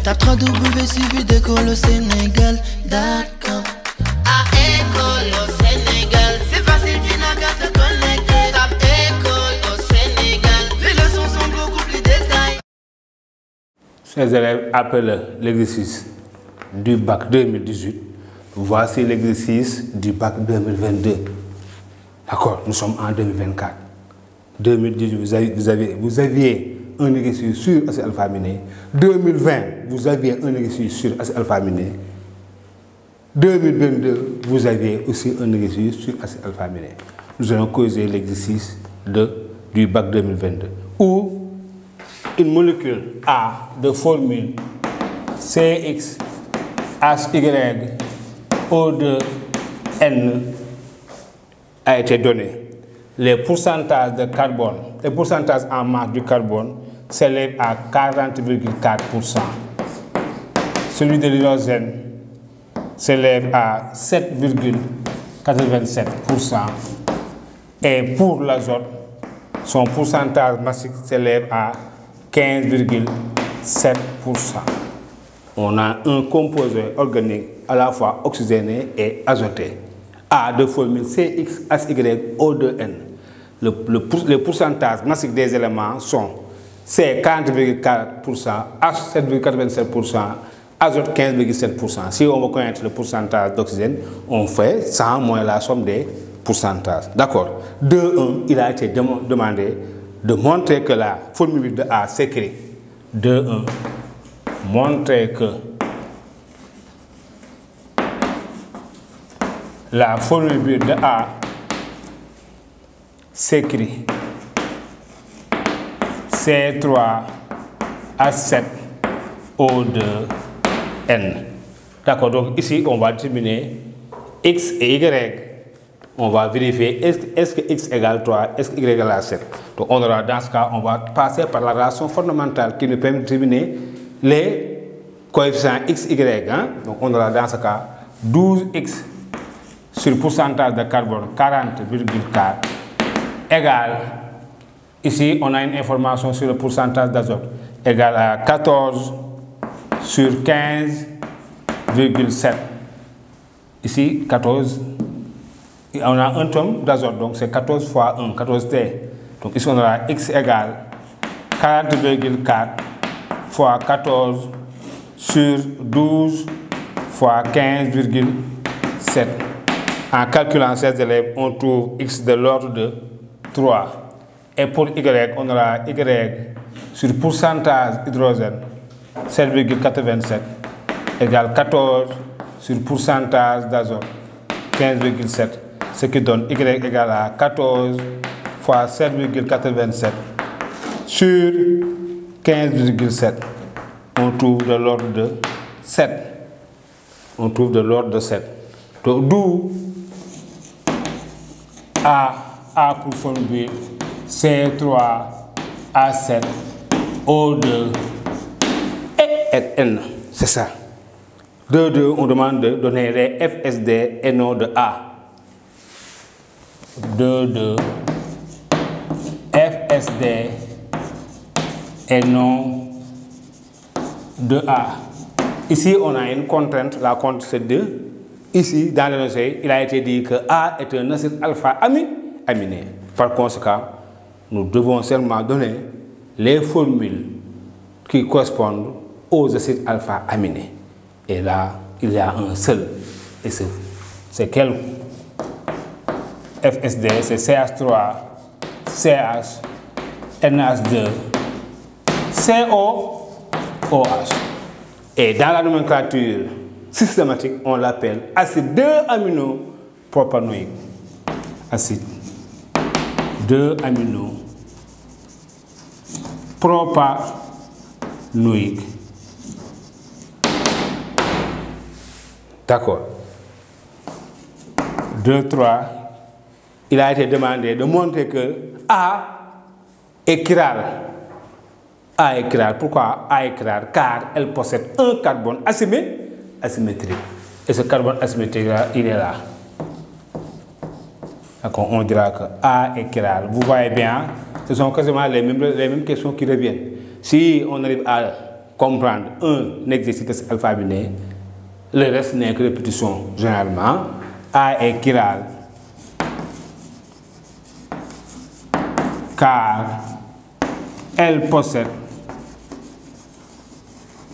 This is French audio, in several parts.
Tape www.école au Sénégal.com. À École au Sénégal, c'est facile, tu n'as qu'à te connecter. Tape École au Sénégal, les leçons sont beaucoup plus détaillées. Chers élèves, après l'exercice du bac 2018, voici l'exercice du bac 2022. D'accord, nous sommes en 2024. 2018, vous aviez un exercice sur acide alpha-aminé. 2020, vous aviez un exercice sur acide alpha-aminé. 2022, vous aviez aussi un exercice sur acide alpha-aminé. Nous allons causer l'exercice du bac 2022. Où une molécule A de formule CXHYO2N a été donnée. Les pourcentages de carbone, les pourcentages en masse du carbone s'élèvent à 40,4%. Celui de l'hydrogène s'élève à 7,87%. Et pour l'azote, son pourcentage massique s'élève à 15,7%. On a un composé organique à la fois oxygéné et azoté. A de formule CXHYO2N. Les pourcentages massiques des éléments sont C 40,4%, H 7,87%, azote 15,7%. Si on veut connaître le pourcentage d'oxygène, on fait 100 moins la somme des pourcentages. D'accord. 2.1, il a été demandé de montrer que la formule de A s'écrit. 2.1, montrer que la formule de A s'écrit C3H7O2N. D'accord, donc ici on va déterminer X et Y. On va vérifier est-ce que X égale 3, est-ce que Y égale 7. Donc on aura, dans ce cas, on va passer par la relation fondamentale qui nous permet de déterminer les coefficients X, Y. Hein? Donc on aura dans ce cas 12X sur le pourcentage de carbone 40,4 égale, ici on a une information sur le pourcentage d'azote, égale à 14 sur 15,7. Ici 14, on a un tome d'azote, donc c'est 14 fois 1, 14T. Donc ici on aura X égale 40,4 fois 14 sur 12 fois 15,7. En calculant ces élèves, on trouve X de l'ordre de 3. Et pour Y, on aura Y sur pourcentage hydrogène 7,87 égale 14 sur pourcentage d'azote 15,7. Ce qui donne Y égale à 14 fois 7,87 sur 15,7. On trouve de l'ordre de 7. On trouve de l'ordre de 7. Donc d'où A pour formule C3H7O2 et N. C'est ça. De 2, on demande de donner les FSD et non de A. 2 FSD et non de A. Ici, on a une contrainte. La contrainte, c'est 2. Ici, dans le dossier, il a été dit que A est un acide alpha-aminé. Par conséquent, nous devons seulement donner les formules qui correspondent aux acides alpha-aminés. Et là, il y a un seul. Et c'est quel FSD? C'est CH3, CH, NH2, COOH. Et dans la nomenclature systématique, on l'appelle acide 2-aminopropanoïque. Acide 2-aminopropanoïque. D'accord. 2, 3. Il a été demandé de montrer que A est chiral. A est chiral. Pourquoi A est chiral? Car elle possède un carbone asymétrique. Et ce carbone asymétrique là, il est là. D'accord, on dira que A est chiral. Vous voyez bien, ce sont quasiment les mêmes questions qui reviennent. Si on arrive à comprendre un exercice alpha-aminé, le reste n'est que répétition généralement. A est chiral car elle possède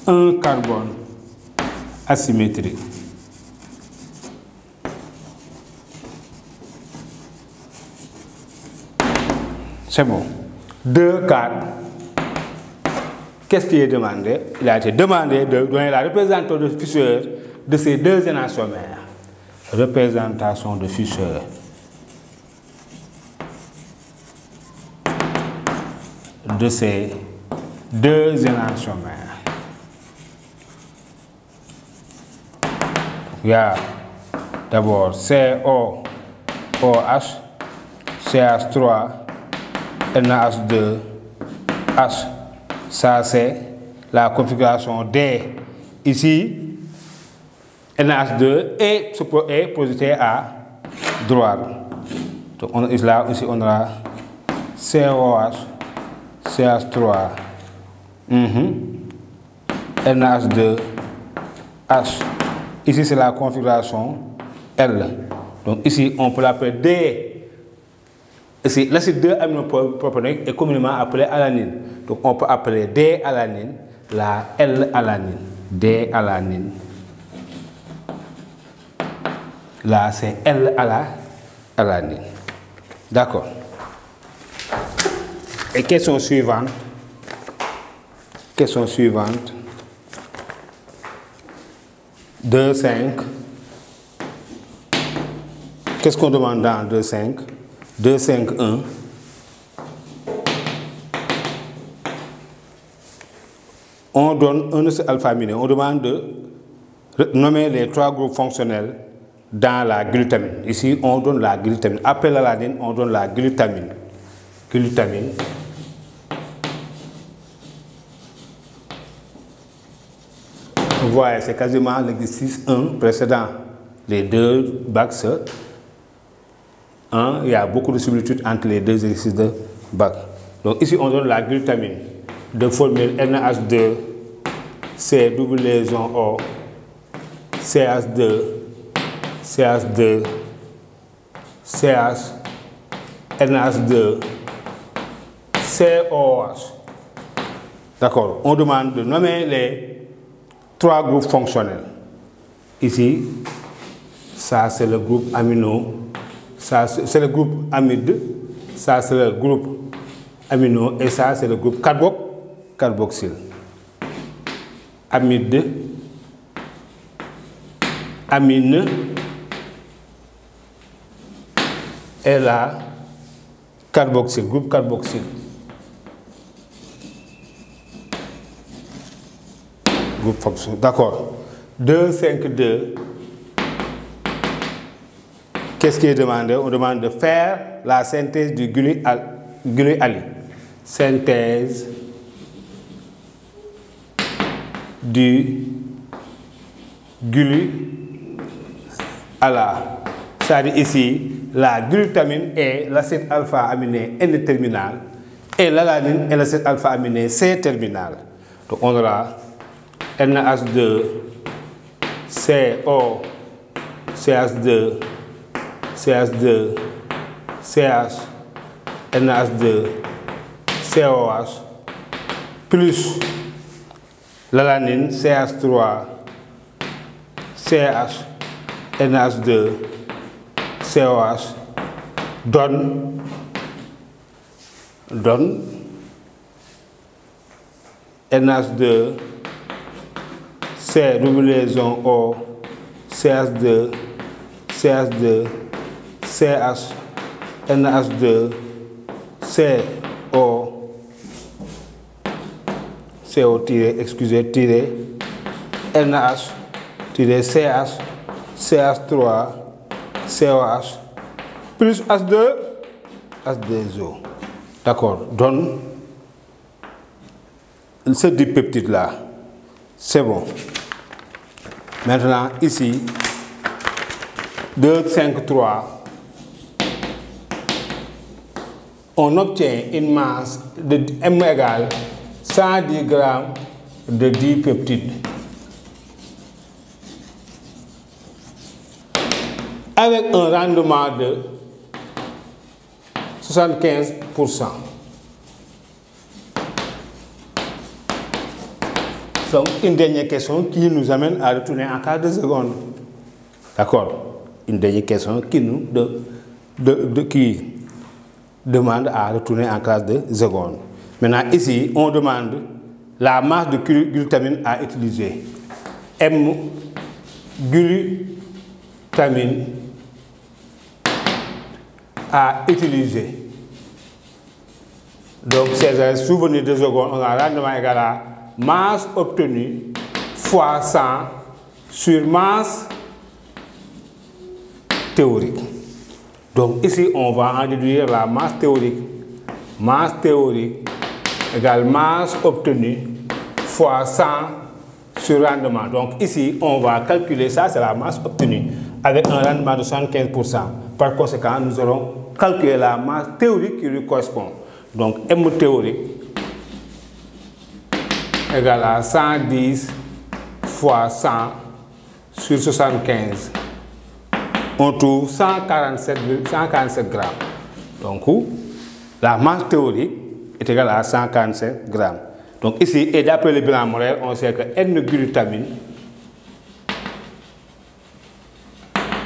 un carbone asymétrique. C'est bon. 2, 4. Qu'est-ce qui est demandé? Il a été demandé de donner la représentation de Fischer de ces deux énantiomères. Représentation de Fischer de ces deux énantiomères. Il y a d'abord CO, OH, CH3, NH2, H. Ça, c'est la configuration D. Ici, NH2 est positif à droite. Donc, là aussi, on aura COH, CH3, NH2, H. Ici, c'est la configuration L. Donc, ici, on peut l'appeler D. Ici, l'acide 2-aminopropanoïque est communément appelé alanine. Donc, on peut appeler D-alanine la L-alanine. D-alanine. Là, c'est L-alanine. D'accord. Et question suivante. Question suivante. 2, 5. Qu'est-ce qu'on demande dans 2, 5? 2, 5, 1. On donne un alpha-aminé. On demande de nommer les 3 groupes fonctionnels dans la glutamine. Ici, on donne la glutamine. Après l'alanine, on donne la glutamine. Glutamine. Vous voyez, c'est quasiment l'exercice 1 précédent. Les deux bacs. Il y a beaucoup de similitudes entre les deux exercices de bac. Donc ici, on donne la glutamine de formule NH2, C double liaison O, CH2, CH2, CH, NH2, COH. D'accord. On demande de nommer les 3 groupes fonctionnels. Ici, ça c'est le groupe amino. Ça, c'est le groupe amide, ça, c'est le groupe amino, et ça, c'est le groupe carboxyle. Amide, amine, et là, carboxyle, groupe carboxyle. Groupe fonctionnel. D'accord. 2, 5, 2. Qu'est-ce qui est demandé? On demande de faire la synthèse du gluali. Synthèse du gluala. C'est-à-dire ici, la glutamine est l'acide alpha-aminé N-terminal et l'alanine est l'acide alpha-aminé C-terminal. Donc on aura NH2, CO, CH2, CH2, CH, NH2, COH, plus l'alanine, CH3, CH, NH2, COH, donne NH2, C double liaison O, CH2, CH2, CH, NH2, CO, excusez, tiré, NH, tiré, CH, CH3, COH, plus H2, H2O. D'accord, donne ce dipeptide là. C'est bon. Maintenant, ici, 2, 5, 3, on obtient une masse de M égale 110 grammes de dipeptides. Avec un rendement de 75%. Donc, une dernière question qui nous amène à retourner en quart de seconde. D'accord? Une dernière question qui nous qui demande à retourner en classe de seconde. Maintenant, ici, on demande la masse de glutamine à utiliser. M glutamine à utiliser. Donc, c'est souvenir de seconde, on a rendement égal à masse obtenue fois 100 sur masse théorique. Donc ici, on va en déduire la masse théorique. Masse théorique égale masse obtenue fois 100 sur rendement. Donc ici, on va calculer ça, c'est la masse obtenue, avec un rendement de 75%. Par conséquent, nous allons calculer la masse théorique qui lui correspond. Donc M théorique égale à 110 fois 100 sur 75. On trouve 147 grammes. Donc, la masse théorique est égale à 147 grammes. Donc ici, et d'après le bilan molaire, on sait que N-glutamine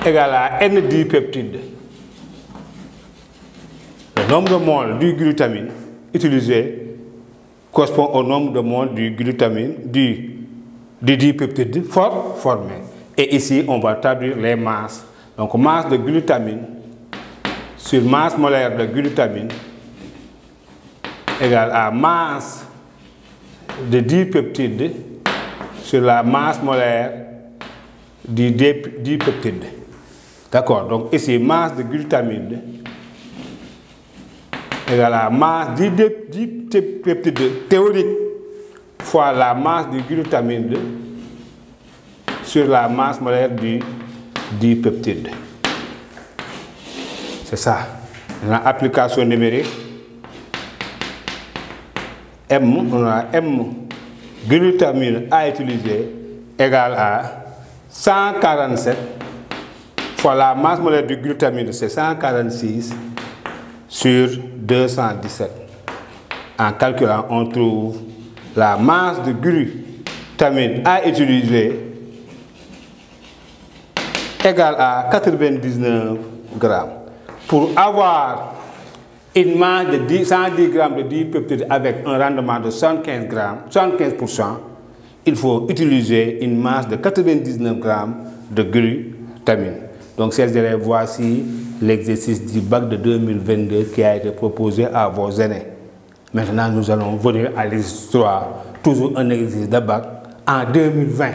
égale à N-dipeptide. Le nombre de moles du glutamine utilisé correspond au nombre de moles du glutamine, du dipeptide formé. Et ici, on va traduire les masses. Donc, masse de glutamine sur masse molaire de glutamine égale à masse de dipeptide sur la masse molaire du dipeptide. D'accord? Donc, ici, masse de glutamine égale à masse du dipeptide théorique fois la masse du glutamine sur la masse molaire du dipeptide. C'est ça. Dans l'application numérique, on a M glutamine à utiliser égale à 147 fois la masse molaire du glutamine, c'est 146 sur 217. En calculant, on trouve la masse de glutamine à utiliser égale à 99 grammes. Pour avoir une masse de 110 grammes de dipeptide avec un rendement de 75 grammes, 75%, il faut utiliser une masse de 99 grammes de glutamine. Donc, chers élèves, voici l'exercice du bac de 2022 qui a été proposé à vos aînés. Maintenant, nous allons venir à l'histoire, toujours un exercice de bac en 2020.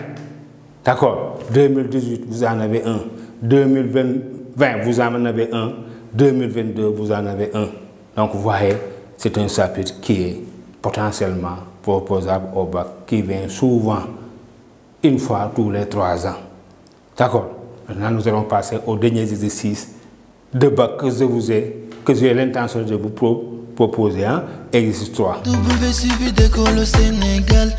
D'accord? 2018, vous en avez un. 2020, vous en avez un. 2022, vous en avez un. Donc, vous voyez, c'est un chapitre qui est potentiellement proposable au bac, qui vient souvent, une fois tous les 3 ans. D'accord? Maintenant, nous allons passer au dernier exercice de bac que j'ai l'intention de vous proposer, hein? Exercice 3. W suivi d'école au Sénégal.